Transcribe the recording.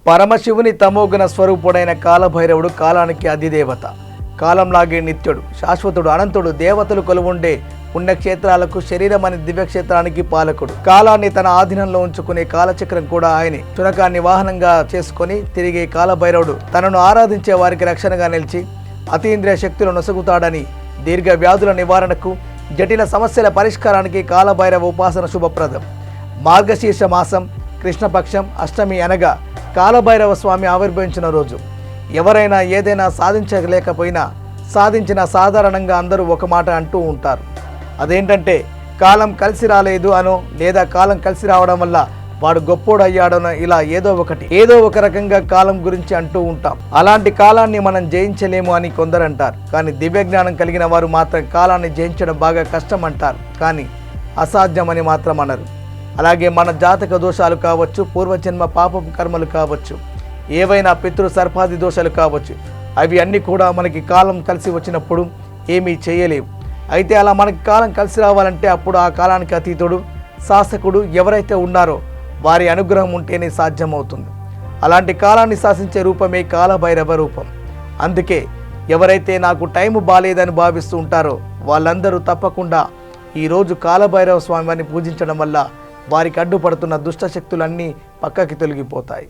పరమశివుని తమోగుణ స్వరూపుడైన కాలభైరవుడు కాలానికి అధిదేవత. కాలంలాగే నిత్యుడు, శాశ్వతుడు, అనంతుడు, దేవతలు కొలువుండే పుణ్యక్షేత్రాలకు శరీరం అనే దివ్యక్షేత్రానికి పాలకుడు. కాలాన్ని తన ఆధీనంలో ఉంచుకునే కాలచక్రం కూడా ఆయనే. చునకాన్ని వాహనంగా చేసుకుని తిరిగే కాలభైరవుడు తనను ఆరాధించే వారికి రక్షణగా నిలిచి అతీంద్రియ శక్తులు నొసగుతాడని, దీర్ఘ వ్యాధుల నివారణకు, జటిల సమస్యల పరిష్కారానికి కాలభైరవ ఉపాసన శుభప్రదం. మార్గశీర్ష మాసం కృష్ణపక్షం అష్టమి అనగా కాలభైరవ స్వామి ఆవిర్భవించిన రోజు. ఎవరైనా ఏదైనా సాధించలేకపోయినా సాధించిన సాధారణంగా అందరూ ఒక మాట అంటూ ఉంటారు. అదేంటంటే కాలం కలిసి రాలేదు అనో, లేదా కాలం కలిసి రావడం వల్ల వాడు గొప్పోడు అయ్యాడనో, ఇలా ఏదో ఒక రకంగా కాలం గురించి అంటూ ఉంటాం. అలాంటి కాలాన్ని మనం జయించలేము అని కొందరు అంటారు. కానీ దివ్యజ్ఞానం కలిగిన వారు మాత్రం కాలాన్ని జయించడం బాగా కష్టం అంటారు, కానీ అసాధ్యమని మాత్రం అనరు. అలాగే మన జాతక దోషాలు కావచ్చు, పూర్వజన్మ పాపపు కర్మలు కావచ్చు, ఏవైనా పితృ సర్పాది దోషాలు కావచ్చు, అవి అన్నీ కూడా మనకి కాలం కలిసి వచ్చినప్పుడు ఏమీ చేయలేవు. అయితే అలా మనకి కాలం కలిసి రావాలంటే అప్పుడు ఆ కాలానికి అతీతుడు, శాసకుడు ఎవరైతే ఉన్నారో వారి అనుగ్రహం ఉంటేనే సాధ్యమవుతుంది. అలాంటి కాలాన్ని శాసించే రూపమే కాలభైరవ రూపం. అందుకే ఎవరైతే నాకు టైం బాలేదని భావిస్తూ ఉంటారో వాళ్ళందరూ తప్పకుండా ఈరోజు కాలభైరవ స్వామిని పూజించడం వల్ల వారికి అడ్డుపడుతున్న దుష్టశక్తులన్నీ పక్కకి తొలగిపోతాయి.